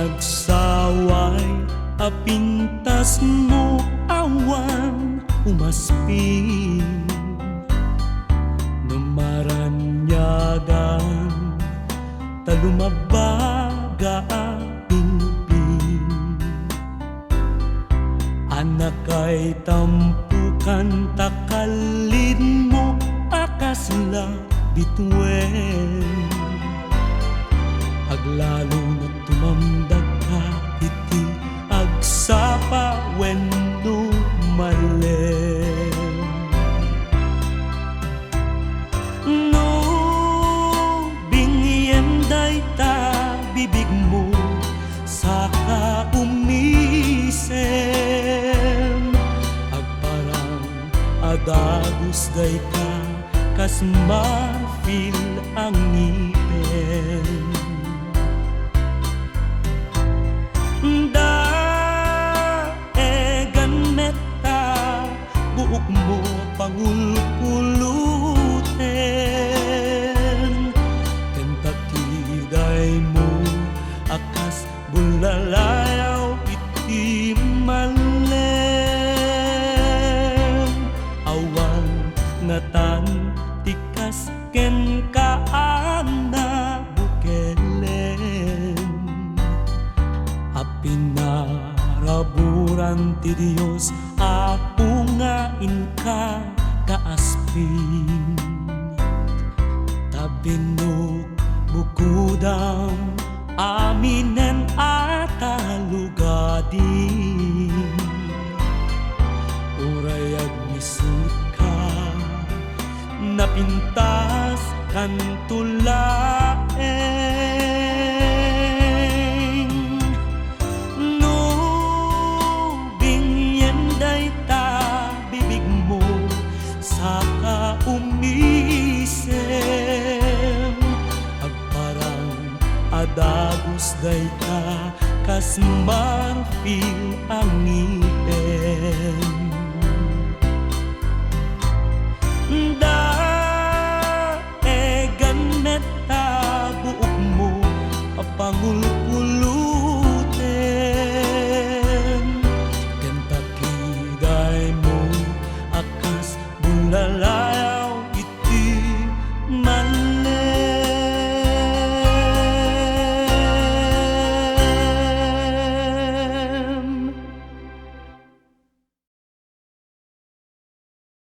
nagsaway, apintas mo awan umaspin. Numaranyagan, talumabaga pingping. Anak ay tampukan, takalin mo akasla bituen. Aglalo na tumamdag ka, iti agsapa wenno malem. No bingyen ta bibig mo saka umisen. Agparang adagos day ka, kas ma-feel ang ngipin. Buok mo pangulpulutin, tentatiday mo akas bulalayaw iti malem. Awan ngatan tikas ken kaana bukelen. Apinaraburan ti Dios apo nga inka kaaspin. Tabinok bukudam aminen atalugadin. Urayag misut ka napintas kan tulaen. Saka umisem, agparang adagos day ka, kas marfil ang ngipin. Daegan neta buok mo apangul